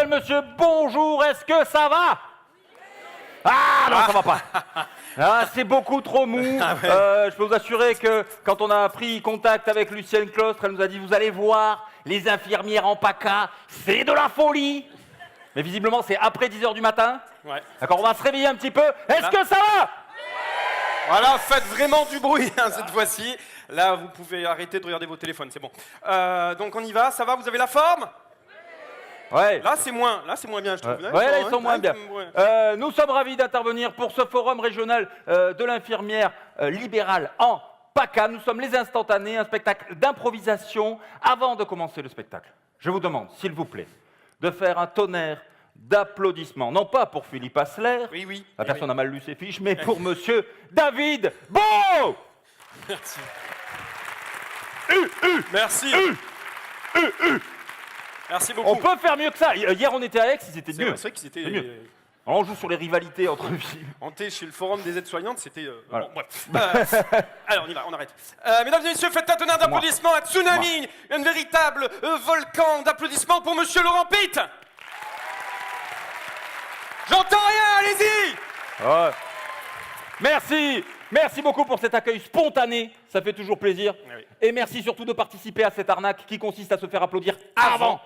Monsieur, bonjour, est-ce que ça va? Ah non, ça va pas. Ah, c'est beaucoup trop mou. Ah ouais. Je peux vous assurer que quand on a pris contact avec Lucienne Clostre, elle nous a dit, vous allez voir, les infirmières en PACA, c'est de la folie. Mais visiblement, c'est après 10h du matin. Ouais. D'accord, on va se réveiller un petit peu. Est-ce que ça va? Voilà, faites vraiment du bruit cette fois-ci. Là, vous pouvez arrêter de regarder vos téléphones, c'est bon. Donc on y va, ça va, vous avez la forme? Ouais. Là, c'est moins bien, je trouve. Ouais, là, ils sont moins bien. Nous sommes ravis d'intervenir pour ce forum régional de l'infirmière libérale en PACA. Nous sommes les instantanés, un spectacle d'improvisation. Avant de commencer le spectacle, je vous demande, s'il vous plaît, de faire un tonnerre d'applaudissements. Non pas pour Philippe Asseler, Oui. la personne a mal lu ses fiches, mais pour monsieur David Beau. Merci. Merci. Merci beaucoup. On peut faire mieux que ça. Hier, on était à Aix, c'était mieux. C'est vrai qu'ils étaient... mieux. Alors, on joue sur les rivalités entre filles. On était chez le forum des aides-soignantes, c'était... Voilà. Bon, bref. Allez, on y va, on arrête. Mesdames et messieurs, faites un tonnerre d'applaudissements, un tsunami, un véritable volcan d'applaudissements pour monsieur Laurent Pitt. J'entends rien, allez-y. Ouais. Merci beaucoup pour cet accueil spontané, ça fait toujours plaisir. Oui. Et merci surtout de participer à cette arnaque qui consiste à se faire applaudir avant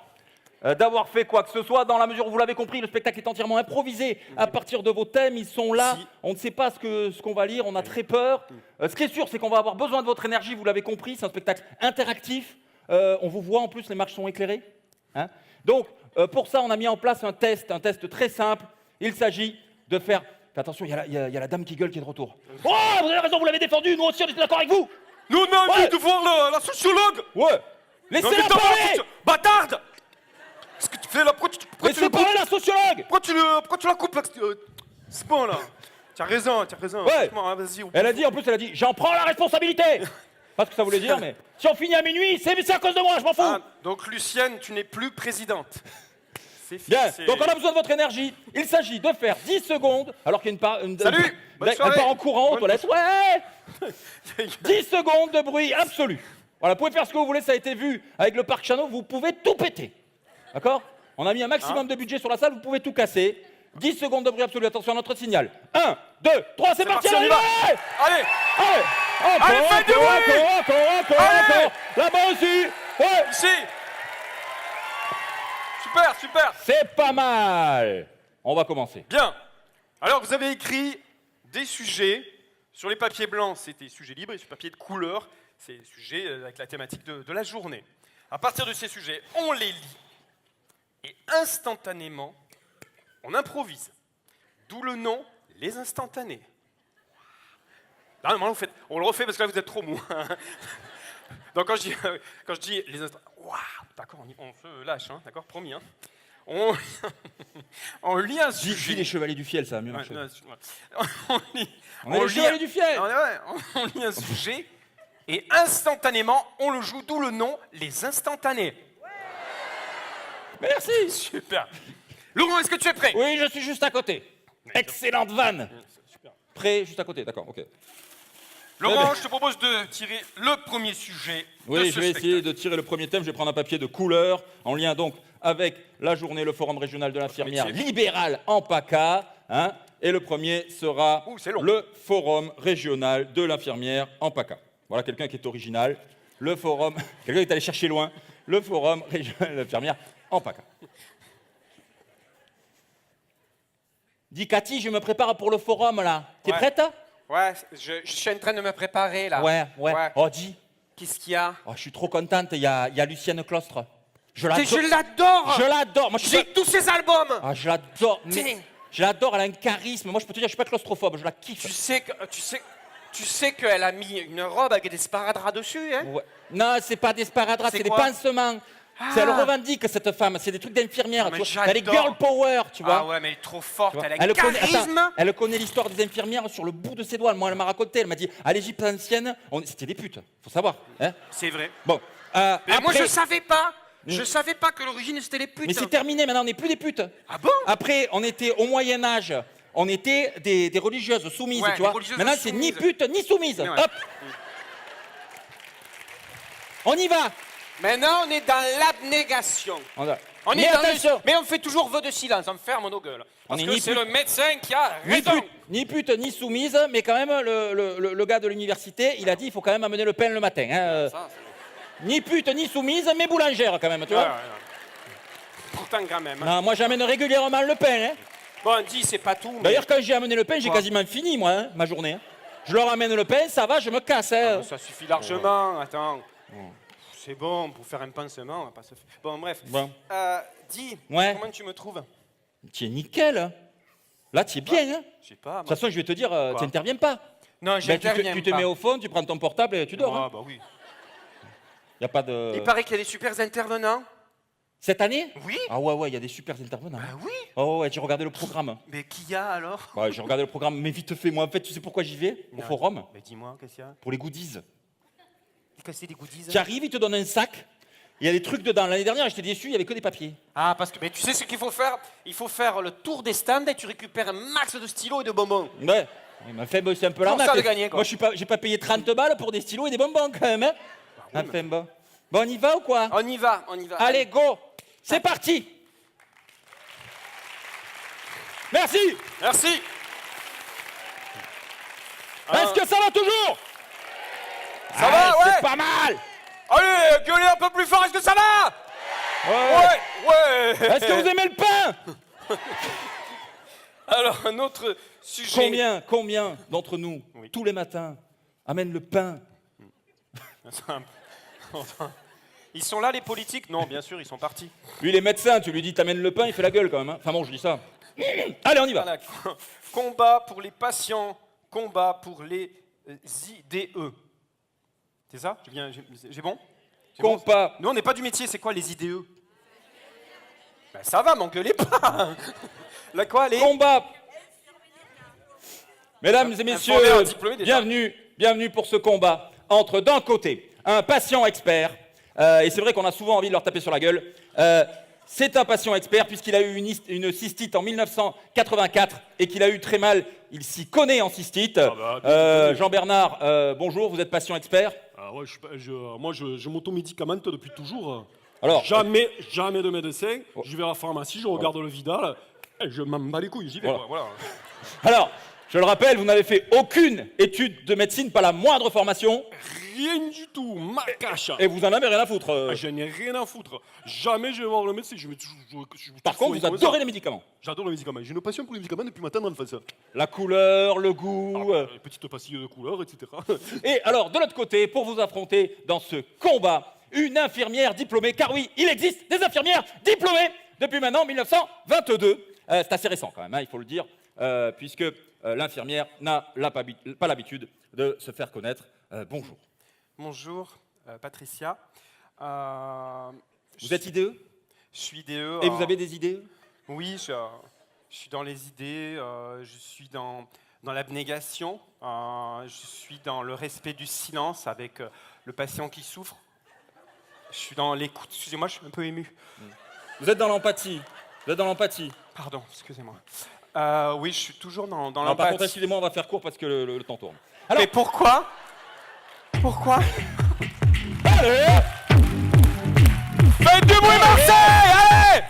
d'avoir fait quoi que ce soit. Dans la mesure où vous l'avez compris, le spectacle est entièrement improvisé à partir de vos thèmes, ils sont là, on ne sait pas ce qu'on va lire, on a très peur. Ce qui est sûr, c'est qu'on va avoir besoin de votre énergie, vous l'avez compris, c'est un spectacle interactif. On vous voit en plus, les marches sont éclairées. Hein. Donc, pour ça, on a mis en place un test très simple. Il s'agit de faire... Attention, il y a la dame qui gueule qui est de retour. Oh, vous avez raison, vous l'avez défendu, nous aussi on était d'accord avec vous. Nous, on a envie de voir la sociologue. Ouais. Laissez-la parler. Bâtarde. Qu'est-ce que tu fais là? Laissez parler la sociologue. Pourquoi tu la coupes là? C'est bon là. Tu as raison. Ouais. Hein, vas-y. Elle a dit, j'en prends la responsabilité. Pas ce que ça voulait dire, mais si on finit à minuit, c'est à cause de moi, je m'en fous. Ah, donc Lucienne, tu n'es plus présidente. Bien, donc on a besoin de votre énergie. Il s'agit de faire 10 secondes, alors qu'il y a Salut. Bonne soirée. Elle part en courant aux toilettes. Ouais. 10 secondes de bruit absolu. Voilà, vous pouvez faire ce que vous voulez, ça a été vu avec le parc Chano, vous pouvez tout péter. D'accord? On a mis un maximum de budget sur la salle, vous pouvez tout casser. 10 secondes de bruit absolu, attention à notre signal. 1, 2, 3, c'est parti, on y va. Allez. Allez, faites du bruit. Encore. Là-bas aussi. Ouais. Ici. Super. C'est pas mal. On va commencer. Bien. Alors, vous avez écrit des sujets. Sur les papiers blancs, c'était des sujets libres. Et sur papier de couleur, c'est des sujets avec la thématique de la journée. À partir de ces sujets, on les lit. Et instantanément, on improvise. D'où le nom, les instantanés. Non, on le refait parce que là, vous êtes trop mou. Donc, quand je dis les instantanés... Waouh, d'accord, on se lâche, hein, d'accord, promis. Hein. On lit un sujet. Les Chevaliers du Fiel, ça va mieux marcher. On lit les Chevaliers du Fiel. On lit un sujet et instantanément, on le joue, d'où le nom, les instantanés. Merci. Super. Laurent, est-ce que tu es prêt? Oui, je suis juste à côté. Excellente vanne. Super. Prêt, juste à côté, d'accord, ok. Laurent, je te propose de tirer le premier sujet de ce je vais essayer de tirer le premier thème. Je vais prendre un papier de couleur, en lien donc avec la journée, le forum régional de l'infirmière libérale en PACA. Hein, et le premier sera le forum régional de l'infirmière en PACA. Voilà quelqu'un qui est original. Le forum, quelqu'un qui est allé chercher loin. Le forum régional de l'infirmière en PACA. Dis Cathy, je me prépare pour le forum là. T'es prête? Ouais, je suis en train de me préparer là. Ouais. Oh, dis. Qu'est-ce qu'il y a? Oh, je suis trop contente, il y a Lucienne Clostre. Je l'adore. Je l'adore. Moi, J'ai tous ses albums. Ah, je l'adore. Je l'adore, elle a un charisme. Moi, je peux te dire, je suis pas claustrophobe, je la kiffe. Tu sais qu'elle a mis une robe avec des sparadraps dessus, hein? Ouais. Non, c'est pas des sparadraps, c'est des quoi? pansements. Elle revendique, cette femme. C'est des trucs d'infirmière. Mais Tu vois. Elle est j'adore. girl power, tu vois. Ah ouais, mais elle est trop forte, Tu vois. elle a Elle connaît, charisme. attends, elle connaît l'histoire des infirmières sur le bout de ses doigts. Moi, elle m'a raconté. Elle m'a dit, à l'Égypte ancienne, c'était des putes. Faut savoir. Hein. C'est vrai. Bon. Mais moi, après- je savais pas. Je savais pas que l'origine, c'était les putes. Mais c'est terminé. Maintenant, on n'est plus des putes. Ah bon? Après, on était au Moyen Âge. On était des religieuses soumises, Ouais, tu des vois. religieuses Maintenant, c'est ni soumises. pute ni soumise. Ouais. Hop. On y va. Maintenant, on est dans l'abnégation. On va. On Mais est dans attention. mais on fait toujours vœu de silence, on ferme nos gueules. Parce est que ni c'est pute- le médecin qui a Ni raison. pute ni soumise, mais quand même, le gars de l'université, il a dit il faut quand même amener le pain le matin. Hein. Ça, Ni pute ni soumise, mais boulangère quand même, tu ouais, vois. ouais. Pourtant, quand même. Non, moi, j'amène régulièrement le pain. Hein. Bon, dis, c'est pas tout. Mais... D'ailleurs, quand j'ai amené le pain, j'ai Quoi quasiment fini, moi, hein, ma journée. Hein. Je leur amène le pain, ça va, je me casse. Hein. ça suffit largement. Attends. C'est bon, pour faire un pansement, on va pas se faire. Bon, bref. Bon. Dis, Ouais. comment tu me trouves? Tu es nickel. Hein. Là, tu es bien. Hein. Je sais pas. De toute façon, je vais te dire, tu n'interviens pas. Non, Ben, j'interviens tu te pas. mets au fond, tu prends ton portable et tu dors. Ah, Hein. bah oui. Y a pas de... Il paraît qu'il y a des super intervenants. Cette année? Oui. Ah ouais, il y a des super intervenants. Bah oui. Oh ouais, j'ai regardé le programme. Mais qui y a alors? Ouais, j'ai regardé le programme, mais vite fait. Moi, en fait, tu sais pourquoi j'y vais? Au Non. forum? Mais dis-moi, qu'est-ce qu'il y a? Pour les goodies. Qu'est-ce que c'est des goodies? Tu arrives, ils te donnent un sac. Il y a des trucs dedans. L'année dernière, j'étais déçu, il n'y avait que des papiers. Ah, parce que mais tu sais ce qu'il faut faire? Il faut faire le tour des stands et tu récupères un max de stylos et de bonbons. Ouais. Il m'a fait c'est un peu Pour ça l'arnaque. de gagner, quoi. Moi, j'ai pas payé 30 balles pour des stylos et des bonbons quand même. Hein. Enfin, bon. Bon, on y va ou quoi? On y va, on y va. Allez, go. C'est parti. Merci. Merci. Est-ce que ça va toujours? Ça va, C'est ouais. pas mal. Allez, gueulez un peu plus fort, est-ce que ça va? Ouais. Est-ce que vous aimez le pain? Alors, un autre sujet. Combien d'entre nous, Oui. tous les matins, amènent le pain? Ils sont là, les politiques? Non, bien sûr, ils sont partis. Lui, les médecins, tu lui dis t'amènes le pain, il fait la gueule quand même. Hein. Enfin bon, je dis ça. Allez, on y va. Voilà. Combat pour les patients, combat pour les IDE. C'est ça? J'ai bon? C'est bon Compas. Nous, on n'est pas du métier, c'est quoi les IDE? Ben, ça va, m'engueulez pas. Là, quoi, les... Combat. Mesdames et Infirmière messieurs, diplômée déjà. bienvenue pour ce combat entre d'un côté un patient expert, et c'est vrai qu'on a souvent envie de leur taper sur la gueule. C'est un patient expert puisqu'il a eu une cystite en 1984 et qu'il a eu très mal. Il s'y connaît en cystite. Jean-Bernard, bonjour, vous êtes patient expert. Ah ouais, moi je m'automédicamente depuis toujours. Alors, Jamais de médecin. Je vais à la pharmacie, je regarde le Vidal, et je m'en bats les couilles, j'y vais. Voilà. Voilà. alors, je le rappelle, vous n'avez fait aucune étude de médecine, pas la moindre formation, Rien du tout, ma cache. et vous en avez rien à foutre. Ah, je n'ai rien à foutre. Jamais je vais voir le médecin. Par contre, vous adorez les médicaments. J'adore les médicaments. J'ai une passion pour les médicaments depuis ma tendre enfance. La couleur, le goût. Les petites pastilles de couleur, etc. Et alors, de l'autre côté, pour vous affronter dans ce combat, une infirmière diplômée, car oui, il existe des infirmières diplômées depuis maintenant 1922. C'est assez récent quand même, hein, il faut le dire, puisque l'infirmière n'a pas l'habitude de se faire connaître. Bonjour. Bonjour, Patricia. Vous êtes IDE? Je suis IDE. Et vous avez des idées? Oui, je suis dans les idées, je suis dans l'abnégation, je suis dans le respect du silence avec le patient qui souffre. Je suis dans l'écoute. Excusez-moi, je suis un peu ému. Vous êtes dans l'empathie. Vous êtes dans l'empathie. Pardon, excusez-moi. Oui, je suis toujours dans Alors, par contre, l'empathie. excusez-moi, on va faire court parce que le temps tourne. Alors, Mais pourquoi? Pourquoi? allez, Faites du bruit, Marseille! Allez!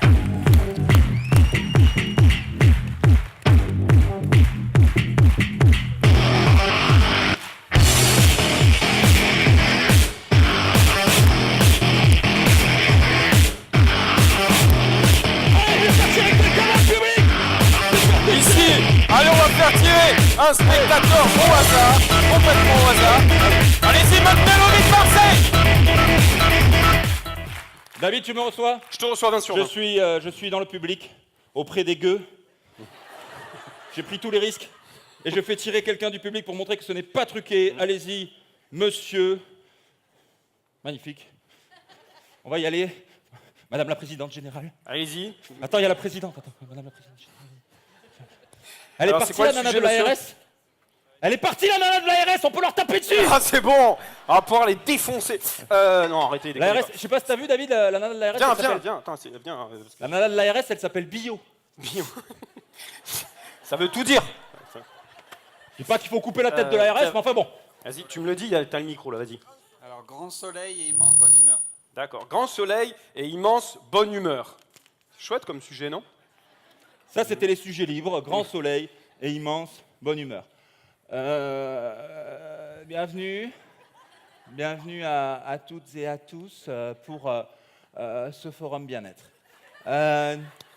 Ici, allez, on va faire tirer un spectateur au hasard, complètement au hasard. Allez-y, maintenez le rythme, Marseille! David, tu me reçois? Je te reçois, bien sûr. Je suis dans le public, auprès des gueux. J'ai pris tous les risques et je fais tirer quelqu'un du public pour montrer que ce n'est pas truqué. Allez-y, monsieur. Magnifique. On va y aller. Madame la présidente générale. Allez-y. Attends, il y a la présidente. Attends, Madame la présidente générale. Elle Alors, est c'est partie, quoi la le nana sujet, de l'ARS. monsieur Elle est partie, la nana de l'ARS. On peut leur taper dessus. Ah, c'est bon. On va pouvoir les défoncer. Non, arrêtez. déconnez L'ARS, pas. je sais pas si t'as vu, David, la nana de l'ARS. Viens, elle viens, s'appelle- viens. Attends, viens. La nana de l'ARS, elle s'appelle Bio. Ça veut tout dire. Je dis pas qu'il faut couper la tête de l'ARS, tiens. mais enfin bon. Vas-y, tu me le dis, t'as le micro là, vas-y. Alors, grand soleil et immense bonne humeur. D'accord. Grand soleil et immense bonne humeur. Chouette comme sujet, non? Ça, c'était les sujets libres, grand soleil et immense bonne humeur. Bienvenue. Bienvenue à toutes et à tous pour ce forum bien-être.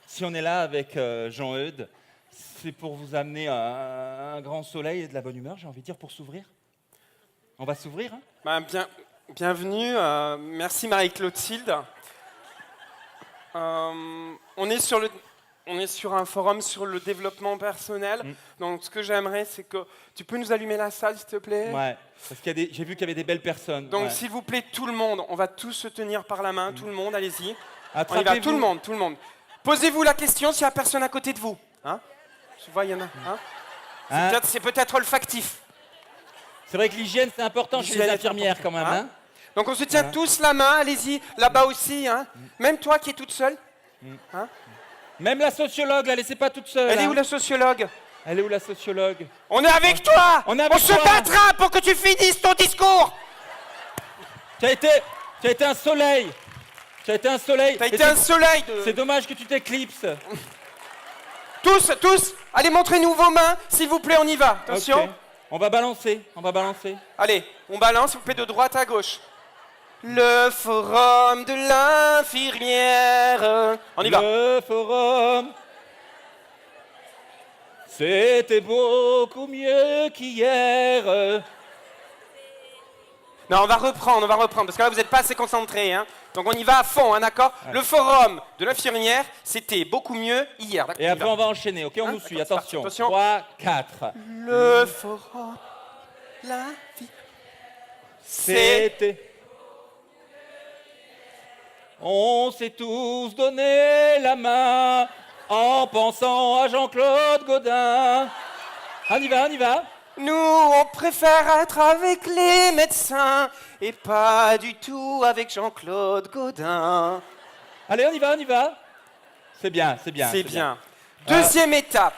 Si on est là avec Jean-Eudes, c'est pour vous amener un grand soleil et de la bonne humeur, j'ai envie de dire, pour s'ouvrir. On va s'ouvrir, hein? Bah, bienvenue. Merci Marie-Clotilde. On est sur un forum sur le développement personnel. Donc, ce que j'aimerais, c'est que tu peux nous allumer la salle, s'il te plaît. Ouais, parce qu'il y a j'ai vu qu'il y avait des belles personnes. Donc, ouais. s'il vous plaît, tout le monde, on va tous se tenir par la main, tout le monde, allez-y. On y va, Attrapez-vous. tout le monde. Posez-vous la question s'il n'y a personne à côté de vous. Hein? Tu vois, il y en a. Hein? Hein? C'est peut-être olfactif. C'est vrai que l'hygiène, c'est important chez les L'hygiène est infirmières quand même. important, Hein? Donc on se tient Voilà. tous la main, allez-y, là-bas aussi. Hein? Même toi qui es toute seule. Même la sociologue, la laissez pas toute seule. Elle est hein. où la sociologue? Elle est où la sociologue? On est avec toi. On est avec se toi. battra pour que tu finisses ton discours. Tu as été un soleil. Tu as été un soleil. T'as Et été un soleil de... C'est dommage que tu t'éclipses. Tous, allez, montrez-nous vos mains, s'il vous plaît, on y va. Attention. Ok. On va balancer. Allez, on balance, s'il vous plaît, de droite à gauche. Le forum de l'infirmière. On y va. Le forum. C'était beaucoup mieux qu'hier. Non, on va reprendre, parce que là, vous n'êtes pas assez concentrés. Hein. Donc, on y va à fond, hein, d'accord? Le forum de l'infirmière, c'était beaucoup mieux hier. d'accord, Et on y après, va. on va enchaîner. Ok, on Hein, nous suit. d'accord, c'est Attention. parti. 3, 4. Le forum, la vie. C'était. On s'est tous donné la main en pensant à Jean-Claude Gaudin. On y va. Nous, on préfère être avec les médecins et pas du tout avec Jean-Claude Gaudin. Allez, on y va. C'est bien. C'est bien. Deuxième étape.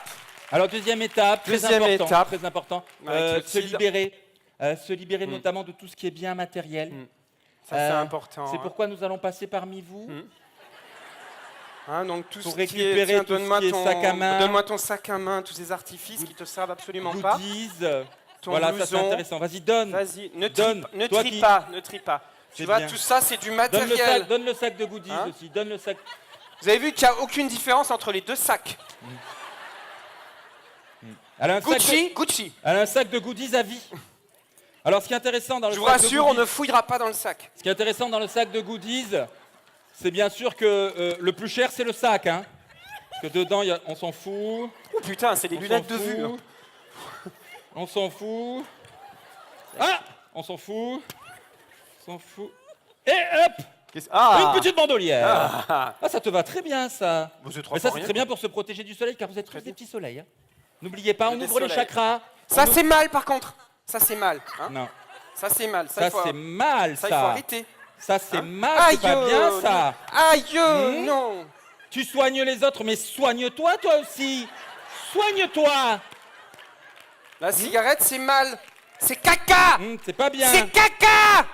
Alors, deuxième étape, très important. Avec Se Clotilde. libérer notamment de tout ce qui est bien matériel. Ça, c'est important. C'est hein. pourquoi nous allons passer parmi vous. Hein, donc tout Pour ce qui est, récupérer tiens, tout ce donne-moi qui est ton sac à main. donne-moi ton sac à main, tous ces artifices qui te servent absolument pas. Goodies. Ton Voilà, ça c'est blouson. intéressant. Vas-y, donne. Vas-y, ne Donne. trie, ne Toi trie qui- pas, ne trie pas. Tu C'est vois, bien. tout ça, c'est du Donne matériel. donne le sac de goodies Hein aussi. Donne le sac. Vous avez vu qu'il n'y a aucune différence entre les deux sacs. Elle a un sac de- Gucci. Elle a un sac de goodies à vie. Alors, ce qui est intéressant dans le Je vous sac de rassure, on goodies, ne fouillera pas dans le sac. ce qui est intéressant dans le sac de goodies, c'est bien sûr que le plus cher, c'est le sac. Hein. Parce que dedans, on s'en fout. Oh putain, c'est des On lunettes s'en de vue. fout. On s'en fout. Ah, on s'en fout. Et hop, une petite bandolière. Ah, ça te va très bien, ça. Vous êtes Mais ça, c'est très bien pour se protéger du soleil, car vous êtes tous des petits soleils. Hein. N'oubliez pas, on Des ouvre les soleils. chakras. Ça, c'est mal, par contre. Ça, c'est mal. Hein. Non, Ça, c'est mal. ça, il faut- c'est mal, ça, il faut ça. arrêter. Ça, c'est Hein. mal, c'est pas Aïe, bien, ça. Aïe, Hmm. non. Tu soignes les autres, mais soigne-toi, toi aussi. Soigne-toi. La cigarette, c'est mal. C'est caca. C'est pas bien. C'est caca.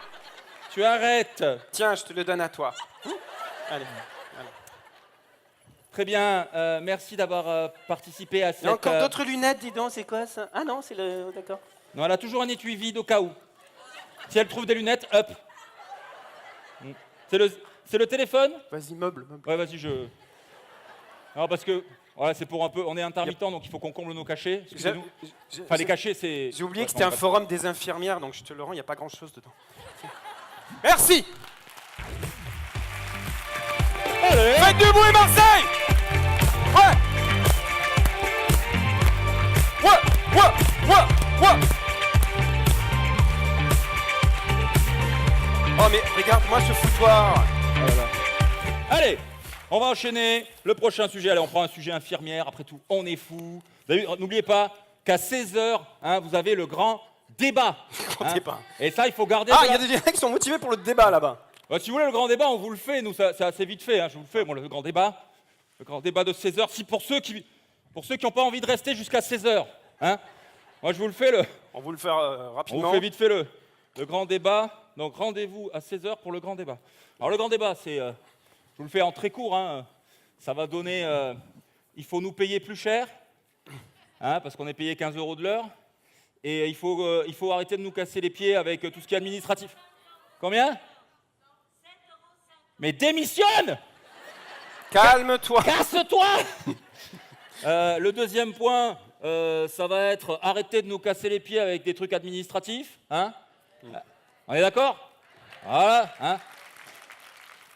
Tu arrêtes. Tiens, je te le donne à toi. Allez. Très bien. Merci d'avoir participé à Il cette... y a encore d'autres lunettes, dis donc, c'est quoi ça? Ah non, c'est le... D'accord. Non, elle a toujours un étui vide au cas où. Si elle trouve des lunettes, hop. C'est le téléphone? Vas-y, meuble. Ouais, vas-y, Non, parce que... Voilà, c'est pour un peu... On est intermittent, donc il faut qu'on comble nos cachets. Excusez-nous. Enfin, les cachets, c'est... J'ai oublié Ouais, que c'était un bon, forum des infirmières, donc je te le rends, il n'y a pas grand-chose dedans. Merci. Allez. Faites du bruit, Marseille. Ouais. Oh mais regarde-moi ce foutoir. Allez. On va enchaîner. Le prochain sujet, allez, on prend un sujet infirmière. Après tout, on est fou. N'oubliez pas qu'à 16h, vous avez le grand débat. Grand débat. Et ça, il faut garder... Ah, il y a des gens qui sont motivés pour le débat là-bas. Si vous voulez le grand débat, on vous le fait. Nous, c'est assez vite fait. Je vous le fais, moi, le grand débat. Le grand débat de 16h. Si pour ceux qui n'ont pas envie de rester jusqu'à 16h, moi, je vous le fais. On vous le fait On rapidement. vous fait vite fait le grand débat. Donc, rendez-vous à 16h pour le grand débat. Alors, le grand débat, c'est... je vous le fais en très court. Ça va donner... il faut nous payer plus cher, parce qu'on est payé 15 € de l'heure. Et il faut arrêter de nous casser les pieds avec tout ce qui est administratif. Combien ? Mais démissionne ! Calme-toi. Casse-toi. Le deuxième point, ça va être arrêter de nous casser les pieds avec des trucs administratifs. On est d'accord ? Voilà.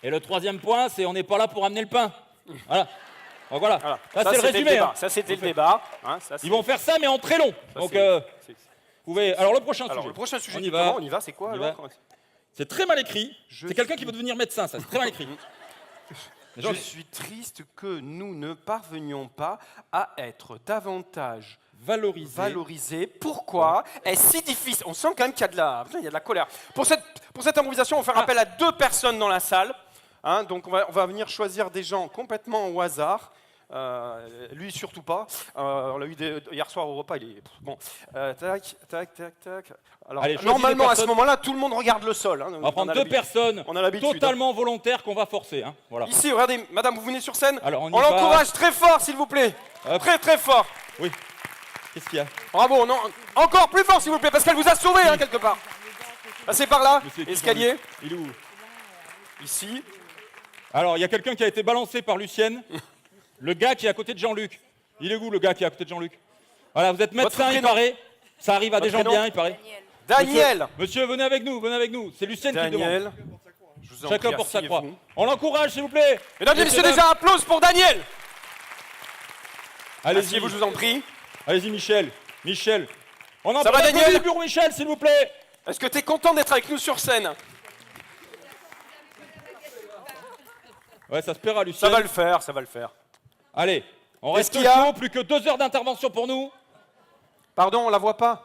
Et le troisième point, c'est on n'est pas là pour amener le pain. Voilà. Donc voilà. Voilà. Ça, c'est le résumé. débat. Ça, c'était le débat. Ils vont faire ça, mais en très long. Donc, vous pouvez... Alors, le prochain Alors, sujet. le prochain sujet, On y va. on y va, c'est quoi On y alors va. C'est très mal écrit. Je C'est quelqu'un suis- qui veut devenir médecin, ça. C'est très mal écrit. Je suis triste que nous ne parvenions pas à être davantage valorisés. Pourquoi est-ce si difficile? On sent quand même qu'il y a de la colère. Pour cette improvisation, on va faire appel à 2 personnes dans la salle. Donc on va venir choisir des gens complètement au hasard. Lui surtout pas. On l'a eu hier soir au repas. Il est bon. Tac. Alors Allez, choisis normalement des à ce personnes. moment-là, tout le monde regarde le sol. On va prendre 2 personnes On a l'habitude. totalement volontaires qu'on va forcer. Voilà. Ici, regardez, madame, vous venez sur scène. Alors, on y on va. l'encourage très fort, s'il vous plaît. Hop. Très très fort. Oui. Qu'est-ce qu'il y a? Bravo, non, encore plus fort, s'il vous plaît, parce qu'elle vous a sauvé, quelque part. Passez par là, Monsieur, escalier. Il est où? Ici. Alors, il y a quelqu'un qui a été balancé par Lucienne. Le gars qui est à côté de Jean-Luc. Il est où, le gars qui est à côté de Jean-Luc? Voilà, vous êtes médecin, il prénom? paraît. Ça arrive à des Votre gens prénom? bien, il paraît. Daniel. Monsieur, venez avec nous, venez avec nous. C'est Lucienne qui demande. Daniel. Je vous en Chacun prie, pour sa croix. asseyez-vous. On l'encourage, s'il vous plaît. Mesdames et messieurs, déjà applause pour Daniel. Allez-y, Asseyez-vous, je vous en prie. allez-y, Michel. Michel. On en Ça va, Daniel pour Michel, s'il vous plaît. Est-ce que tu es content d'être avec nous sur scène? Ouais, ça se paiera, Lucienne. Ça va le faire, ça va le faire. Allez, on Qu'est-ce reste qu'il y a chaud, plus que 2 heures d'intervention pour nous. Pardon, on la voit pas.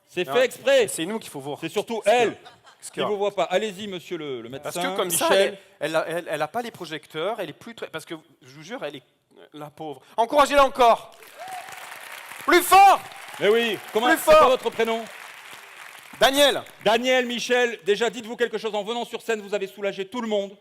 C'est Non. fait exprès. C'est nous qu'il faut voir. C'est surtout elle Qu'est-ce qui qu'il y ne a vous voit pas. Allez-y, monsieur le médecin. Parce que comme ça, Michel. elle a pas les projecteurs, elle est plus très... Parce que, je vous jure, elle est... La pauvre. Encouragez-la encore. Plus fort. Mais oui, comment Plus c'est quoi fort. votre prénom? Daniel. Daniel, Michel, déjà dites-vous quelque chose. En venant sur scène, vous avez soulagé tout le monde.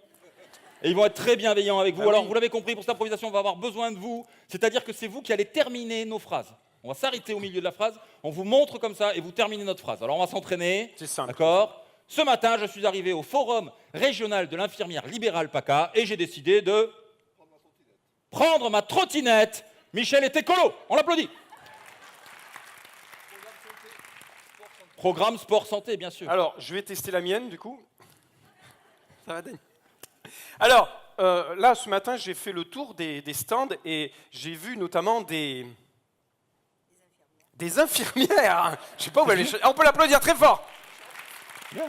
Et ils vont être très bienveillants avec vous. Ah Alors, oui. vous l'avez compris, pour cette improvisation, on va avoir besoin de vous. C'est-à-dire que c'est vous qui allez terminer nos phrases. On va s'arrêter au milieu de la phrase, on vous montre comme ça et vous terminez notre phrase. Alors, on va s'entraîner. C'est simple. D'accord? Ce matin, je suis arrivé au forum régional de l'infirmière libérale PACA et j'ai décidé de prendre ma trottinette. Michel est écolo. On l'applaudit. Programme sport santé, bien sûr. Alors, je vais tester la mienne, du coup. Ça va, Daniel? Alors, là, ce matin, j'ai fait le tour des stands et j'ai vu notamment des infirmières. Je sais pas où elle est. On peut l'applaudir très fort. Bien.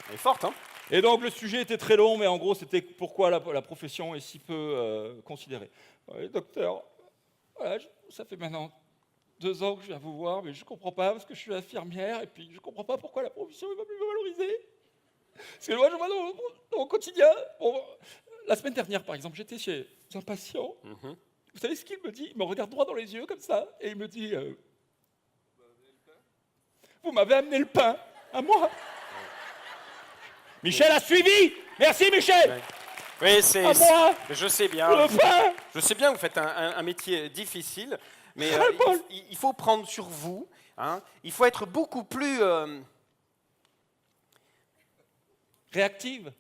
Elle est forte, hein? Et donc le sujet était très long, mais en gros c'était pourquoi la profession est si peu considérée. Oui, docteur, voilà, ça fait maintenant 2 ans que je viens vous voir, mais je comprends pas parce que je suis infirmière et puis je comprends pas pourquoi la profession ne va plus me valoriser. Parce que moi je vois dans mon quotidien. Bon, la semaine dernière par exemple, j'étais chez un patient. Vous savez ce qu'il me dit? Il me regarde droit dans les yeux comme ça et il me dit vous m'avez amené le pain à moi. Michel a suivi. Merci Michel. Oui, c'est. À moi. Je sais bien. Le pain. Je sais bien que vous faites un métier difficile, mais Ras-le-bol. il faut prendre sur vous. Hein, il faut être beaucoup plus. Réactive.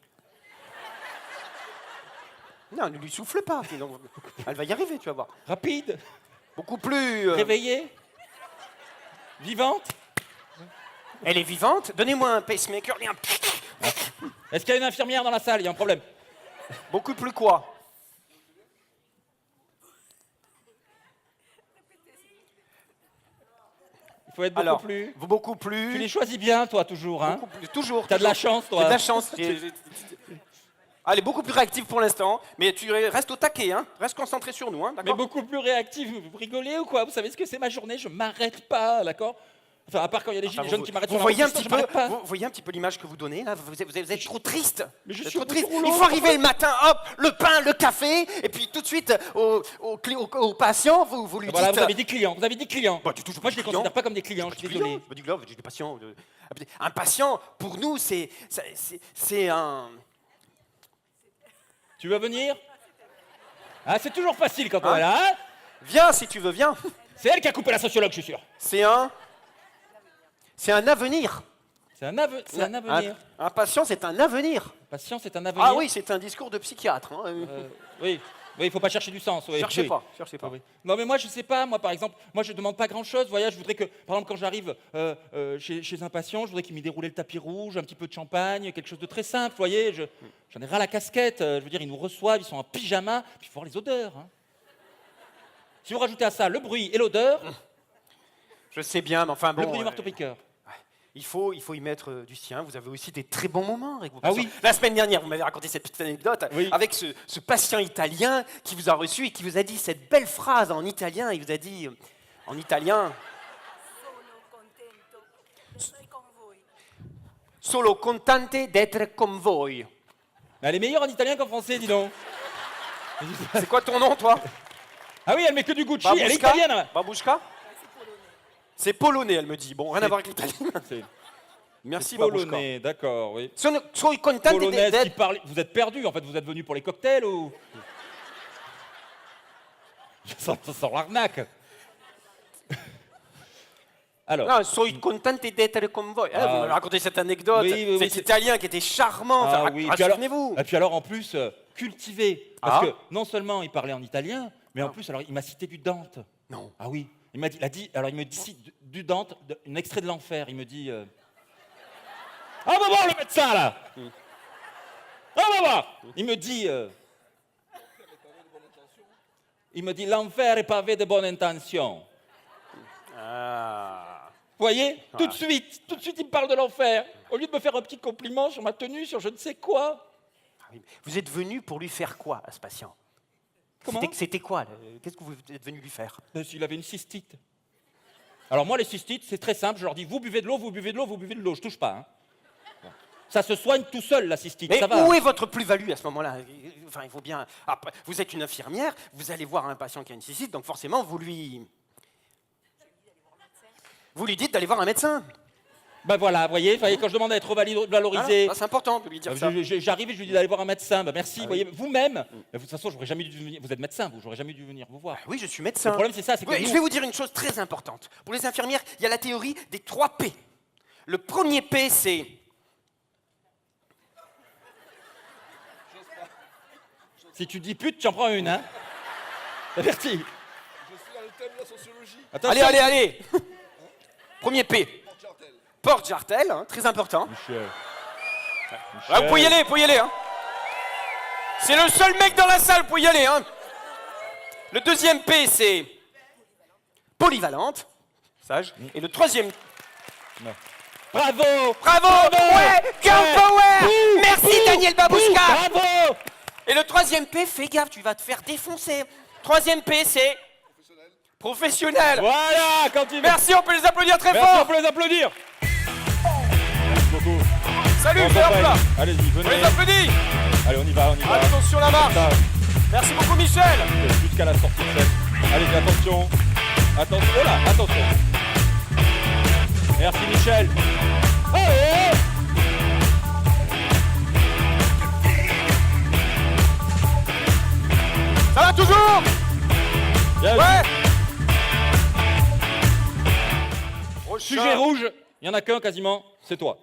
Non, ne lui souffle pas. Sinon, elle va y arriver, tu vas voir. Rapide. Beaucoup plus. Réveillée. Vivante. Elle est vivante. Donnez-moi un pacemaker. Est-ce qu'il y a une infirmière dans la salle? Il y a un problème. Beaucoup plus quoi? Il faut être beaucoup Alors, plus. beaucoup plus. Tu les choisis bien, toi, toujours. Hein? Beaucoup plus. Toujours. T'as de la toujours. chance, toi. J'ai de la chance. Elle est beaucoup plus réactive pour l'instant, mais tu restes au taquet, hein. Reste concentré sur nous, hein, Mais d'accord? beaucoup plus réactif, vous rigolez ou quoi? Vous savez ce que c'est ma journée, je m'arrête pas, d'accord? Enfin, à part quand il y a des Enfin, gilets jaunes qui m'arrêtent vous sur la voyez route, un petit je peu, m'arrête pas. vous voyez un petit peu l'image que vous donnez là. Vous êtes trop triste. Mais je Vous êtes suis trop au bout triste. du rouleau, Il faut arriver le matin, hop, le pain, le café, et puis tout de suite au patient, vous lui Voilà, dites. vous avez dit clients, vous avez dit clients. Bah, tu touches Moi, je les clients. considère pas comme des clients, je suis désolé. Je dis des patients. Un patient, pour nous, c'est un. Tu veux venir? Ah, c'est toujours facile quand on Hein? est là, hein? Viens si tu veux, viens. C'est elle qui a coupé la sociologue, je suis sûr. C'est un avenir. C'est un avenir. Un patient, c'est un avenir. Patient, c'est un avenir. Ah oui, c'est un discours de psychiatre. Hein. Oui, il faut pas chercher du sens. Oui. Cherchez Oui. pas, cherchez pas. Oui. Non, mais moi, je sais pas. Moi, par exemple, moi, je demande pas grand-chose. Vous voyez, je voudrais que, par exemple, quand j'arrive chez un patient, je voudrais qu'il m'ait déroulé le tapis rouge, un petit peu de champagne, quelque chose de très simple. Vous voyez, j'en ai ras la casquette. Je veux dire, ils nous reçoivent, ils sont en pyjama, puis il faut voir les odeurs. Hein. Si vous rajoutez à ça le bruit et l'odeur, Je sais bien, mais enfin bon. le bruit du marteau-piqueur. Il faut y mettre du sien. Vous avez aussi des très bons moments avec vos Ah patients. oui. La semaine dernière, vous m'avez raconté cette petite anecdote Oui. avec ce patient italien qui vous a reçu et qui vous a dit cette belle phrase en italien. Il vous a dit en italien Solo contente d'être con voi. Elle est meilleure en italien qu'en français, dis donc. C'est quoi ton nom, toi? Ah oui, elle met que du Gucci, elle est Babushka italienne. Hein. Babushka? C'est polonais, elle me dit. Bon, rien à voir avec l'italien. C'est Merci, Babushka. polonais, d'accord, oui. Sono contente Polonaise qui d'être. parle. Vous êtes perdu, en fait, vous êtes venu pour les cocktails ou. Ça sent l'arnaque. Alors, Non, sono contente d'être con voi. Ah. Vous m'avez raconté cette anecdote. Oui, oui, oui, cet c'est- Italien qui était charmant. ah Enfin, oui, et puis alors, souvenez-vous. et puis alors, en plus, cultivé. Parce Ah. que non seulement il parlait en italien, mais en plus, alors, il m'a cité du Dante. Non. Ah oui, il me cite du Dante, un extrait de l'enfer. Il me dit. Ah, va voir le médecin là. Ah, va voir. Il me dit. Il me dit l'enfer est pavé de bonnes intentions. Ah. Vous voyez, tout de suite, il me parle de l'enfer. Au lieu de me faire un petit compliment sur ma tenue, sur je ne sais quoi. Ah oui. Vous êtes venu pour lui faire quoi à ce patient? Comment? C'était quoi? Qu'est-ce que vous êtes venu lui faire? S'il avait une cystite. Alors moi, les cystites, c'est très simple. Je leur dis, vous buvez de l'eau, vous buvez de l'eau, vous buvez de l'eau. Je touche pas. Hein. Bon. Ça se soigne tout seul, la cystite. Mais Ça va. où est votre plus-value à ce moment-là? Enfin, il faut bien. Après, vous êtes une infirmière, vous allez voir un patient qui a une cystite, donc forcément, vous lui dites d'aller voir un médecin. Ben voilà, vous voyez, quand je demande à être valorisé, Voilà, c'est important de lui dire ça. j'arrive et je lui dis d'aller voir un médecin. Ben merci, vous voyez, vous-même. De toute façon, j'aurais jamais dû venir. Vous êtes médecin, j'aurais jamais dû venir vous voir. Oui, je suis Le médecin. problème, c'est ça, c'est que Oui, nous- je vais vous dire une chose très importante. Pour les infirmières, il y a la théorie des 3 P. Le premier P, c'est si tu dis pute, tu en prends une, hein. Averti. Je suis dans le thème de la sociologie. Attention. allez. Premier P. Porte-jartel. Porte-jartel, hein, très important. Michel. Ah, vous pouvez y aller, hein. C'est le seul mec dans la salle, vous pouvez y aller, hein. Le deuxième P, c'est polyvalente, sage. Et le troisième, Bravo. bravo, Bravo. ouais, girl Ouais. power. Ouh, Merci ouh, Daniel Babouchka. ouh, bravo. Et le troisième P, fais gaffe, tu vas te faire défoncer. Troisième P, c'est professionnel. Voilà, quand il Merci, on peut les applaudir très Merci, on fort. peut les applaudir. Merci beaucoup. Salut, Bon, c'est hop là. Allez-y, On venez. les applaudit. Allez, on y va. Attention la marche. Ça, Merci beaucoup Michel. c'est jusqu'à la sortie de scène. Allez, attention. Attention. Oh là, attention. Merci, Michel. Allez. Ça va toujours? Bien, Ouais. Sujet rouge, il n'y en a qu'un quasiment, c'est toi.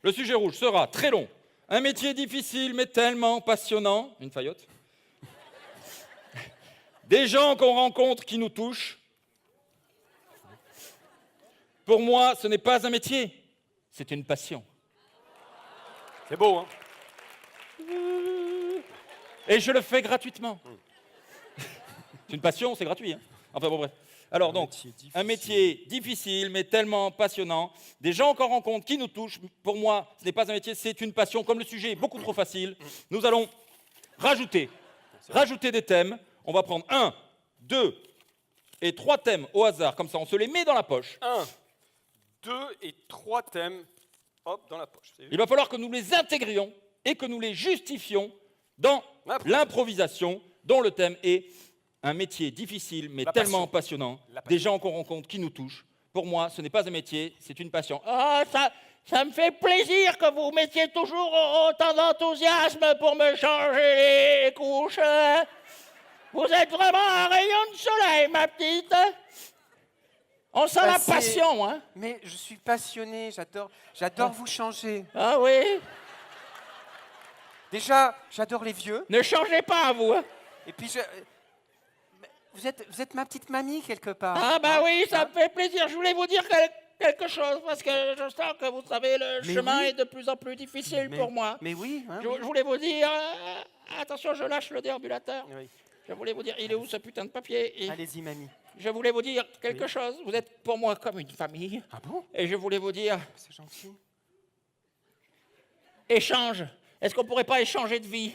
Le sujet rouge sera très long. Un métier difficile mais tellement passionnant. Une faillotte. Des gens qu'on rencontre qui nous touchent. Pour moi, ce n'est pas un métier, c'est une passion. C'est beau, hein. Et je le fais gratuitement. C'est une passion, c'est gratuit. Hein. Enfin bon, bref. Alors donc, un métier difficile, mais tellement passionnant. Des gens qu'on rencontre qui nous touchent. Pour moi, ce n'est pas un métier, c'est une passion. Comme le sujet est beaucoup trop facile, nous allons rajouter des thèmes. On va prendre 1, 2 et 3 thèmes au hasard. Comme ça, on se les met dans la poche. 1, 2 et 3 thèmes, hop, dans la poche. Il va falloir que nous les intégrions et que nous les justifions dans l'improvisation, dont le thème est un métier difficile, mais tellement passionnant. Des gens qu'on rencontre qui nous touchent. Pour moi, ce n'est pas un métier, c'est une passion. Ah, ça me fait plaisir que vous mettiez toujours autant d'enthousiasme pour me changer les couches. Vous êtes vraiment un rayon de soleil, ma petite. On sent la passion, hein. Mais je suis passionné, j'adore vous changer. Ah oui. Déjà, j'adore les vieux. Ne changez pas, vous. Hein. Et puis, vous êtes ma petite mamie, quelque part. Ah bah oui, ça me fait plaisir. Je voulais vous dire quelque chose, parce que je sens que, vous savez, le chemin est de plus en plus difficile pour moi. Mais oui. Hein, Je voulais vous dire... attention, je lâche le déambulateur. Oui. Je voulais vous dire, il est où ce putain de papier? Allez-y, mamie. Je voulais vous dire quelque chose. Vous êtes pour moi comme une famille. Ah bon? Et je voulais vous dire... C'est gentil. Échange. Est-ce qu'on pourrait pas échanger de vie?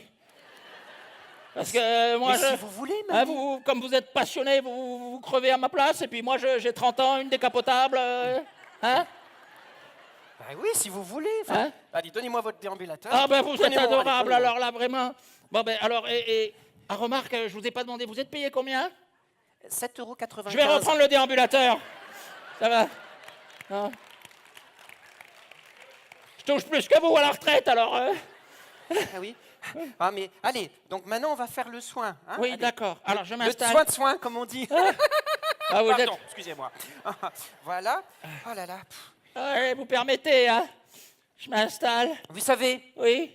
Parce que moi, si vous voulez, mamie. vous, comme vous êtes passionné, vous crevez à ma place, et puis moi, j'ai 30 ans, une décapotable, hein? Bah oui, si vous voulez. Enfin, Hein? allez, donnez-moi votre déambulateur. Ah ben vous êtes Donnez-moi, allez, adorable, donnez-moi. alors là, vraiment. Bon ben, alors, remarque, je vous ai pas demandé, vous êtes payé combien? 7,95 €. Je vais reprendre le déambulateur. Ça va? Non. Je touche plus que vous à la retraite, alors. Ah oui. Ah mais allez, donc maintenant on va faire le soin. Hein, Oui, allez. d'accord. Alors je Le m'installe. soin de soin, comme on dit. Ah, vous êtes... Pardon, excusez-moi. Voilà. Oh là là. Allez, vous permettez, hein? Je m'installe. Vous savez, Oui.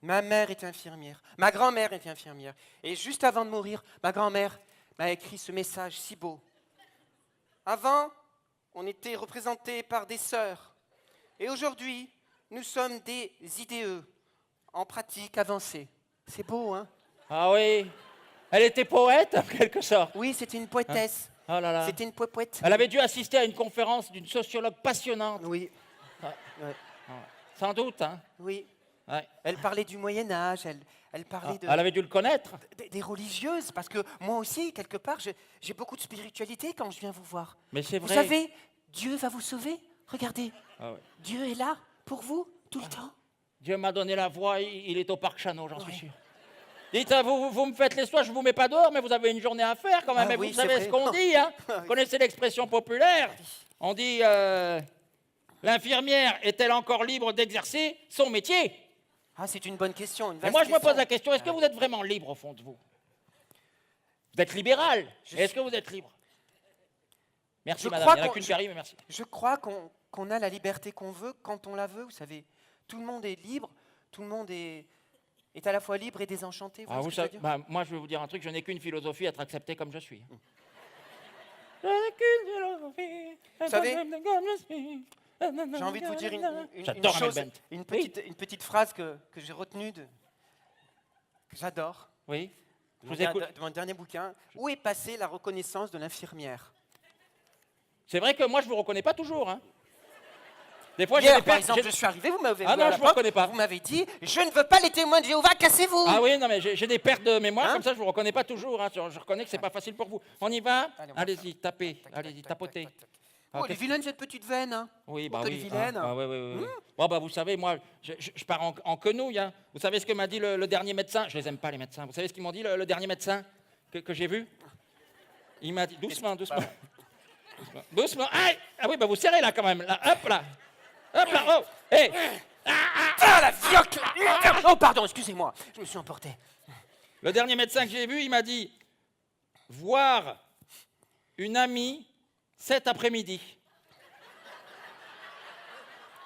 ma mère est infirmière. Ma grand-mère est infirmière. Et juste avant de mourir, ma grand-mère m'a écrit ce message si beau. Avant, on était représentés par des sœurs. Et aujourd'hui, nous sommes des IDE, en pratique avancée. C'est beau, hein? Ah oui. Elle était poète, en quelque sorte. Oui, c'était une poétesse. Oh là là. C'était une poète. Elle avait dû assister à une conférence d'une sociologue passionnante. Oui. Ah. Ouais. Sans doute, hein? Oui. Ouais. Elle parlait du Moyen-Âge, elle parlait Elle avait dû le connaître. des religieuses, parce que moi aussi, quelque part, j'ai beaucoup de spiritualité quand je viens vous voir. Mais c'est Vous vrai. savez, Dieu va vous sauver. Regardez, Ah ouais. Dieu est là pour vous tout le temps. Dieu m'a donné la voix, il est au parc Chano, j'en suis sûr. Dites, vous me faites les soins, je vous mets pas dehors, mais vous avez une journée à faire quand même. Ah et oui, vous c'est savez vrai. ce qu'on dit, hein? Vous connaissez l'expression populaire? On dit, l'infirmière est-elle encore libre d'exercer son métier? Ah, c'est une bonne question. Une Et vaste moi, je me question. pose la question, est-ce que vous êtes vraiment libre au fond de vous? Vous êtes libéral. Est-ce que vous êtes libre? Merci, Je madame. crois Il n'y en a qu'on- qu'une je- qui arrive, mais merci. Je crois qu'on a la liberté qu'on veut quand on la veut, vous savez. Tout le monde est libre, tout le monde est à la fois libre et désenchanté. Vous Ah, voyez vous ce que je savez, veux dire? moi, je vais vous dire un truc, je n'ai qu'une philosophie, être accepté comme je suis. Je n'ai qu'une philosophie, être savez, accepté comme je suis. J'ai envie de vous dire une J'adore chose, Amel Bent. une petite phrase que j'ai retenue, que j'adore. Oui, je Mon vous écoute. de mon dernier bouquin. Où est passée la reconnaissance de l'infirmière? C'est vrai que moi, je ne vous reconnais pas toujours. Hein. Des fois, j'ai Hier, des par pertes. exemple, je suis arrivé, vous m'avez Ah non, à la je vous porte, reconnais pas. Vous m'avez dit, je ne veux pas les témoins de Jéhovah, cassez-vous. Ah oui, non, mais j'ai des pertes de mémoire, Hein? comme ça, je ne vous reconnais pas toujours. Hein. Je reconnais que ce n'est pas facile pour vous. On y va? Allez, on va Allez-y, tapez. Tac, tac, Allez-y, tac, tapotez. tac, tac, tac. Ah, Oh, elle est qu'est-ce- vilaine cette petite veine. Hein. Oui, bah Oh, quelle oui. vilaine. Oui, oui, oui. Bon, bah, vous savez, moi, je pars en quenouille. Hein. Vous savez ce que m'a dit le dernier médecin? Je les aime pas, les médecins. Vous savez ce qu'ils m'ont dit, le dernier médecin que j'ai vu? Il m'a dit, doucement, doucement. Doucement, doucement. Aïe! Ah oui, bah vous serrez là quand même. Là. Hop là. Hop là. Oh! Hé! Ah, la vioque là. Oh, pardon, excusez-moi, je me suis emporté. Le dernier médecin que j'ai vu, il m'a dit voir une amie cet après-midi.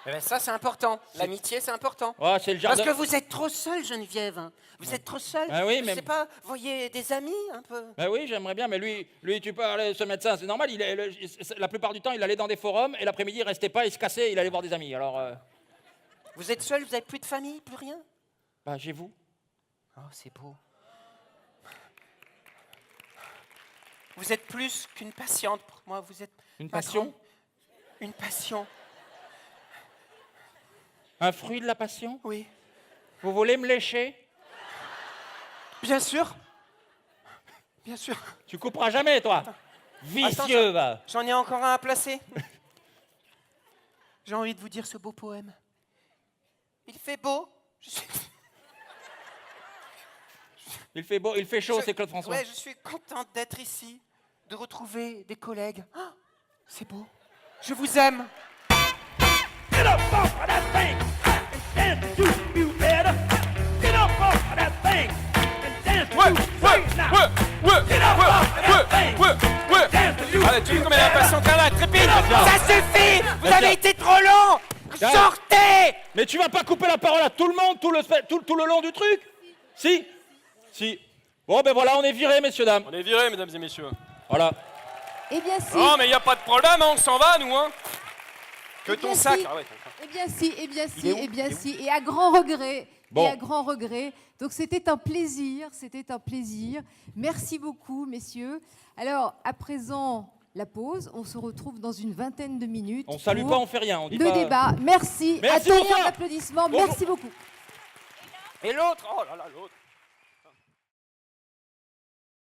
Eh ben, ça, c'est important. L'amitié, c'est important. Oh, c'est le genre Parce de... que vous êtes trop seule, Geneviève. Hein. Vous êtes trop seule. Ah oui, je mais- sais pas, voyez des amis un peu. Ben oui, j'aimerais bien, mais lui, tu parles, ce médecin, c'est normal. La plupart du temps, il allait dans des forums et l'après-midi, il restait pas, il se cassait, il allait voir des amis. Alors, Vous êtes seule, vous n'avez plus de famille, plus rien. bah, j'ai vous. Oh, c'est beau. Vous êtes plus qu'une patiente pour moi, vous êtes... Une ma passion? grande- Une passion, Un fruit de la passion? oui. Vous voulez me lécher? Bien sûr. Bien sûr. Tu couperas jamais, toi. Vicieux, va. J'en ai encore un à placer. J'ai envie de vous dire ce beau poème. Il fait beau. Il fait beau, il fait chaud, c'est Claude François. Ouais, je suis contente d'être ici, de retrouver des collègues. Ah, c'est beau. Je vous aime. Get up off of that thing and dance to you better. Get up off of that thing and dance to you better. Get up off of that thing and dance to you Allez, tu vois comme elle est impatiente, là, trépide. Tiens. Ça suffit. Vous Tiens. avez été trop long. Tiens. Sortez. Mais tu vas pas couper la parole à tout le monde tout le long du truc? Si? Si. Bon, ben voilà, on est virés, messieurs, dames. On est virés, mesdames et messieurs. Voilà. Eh bien si. Non, mais il n'y a pas de problème, hein, on s'en va, nous, hein. Que Eh bien, ton sac. si. Ah ouais, Eh bien si, eh bien Il si, est où eh bien Il est où si. Et à grand regret. Bon. Et à grand regret. Donc c'était un plaisir, c'était un plaisir. Merci beaucoup, messieurs. Alors, à présent, la pause. On se retrouve dans une vingtaine de minutes. On salue pour pas, on fait rien. On dit le pas... débat. Merci. Merci, à tenir bonsoir. l'applaudissement. Bonjour. Merci beaucoup. Et l'autre. Oh là là, l'autre.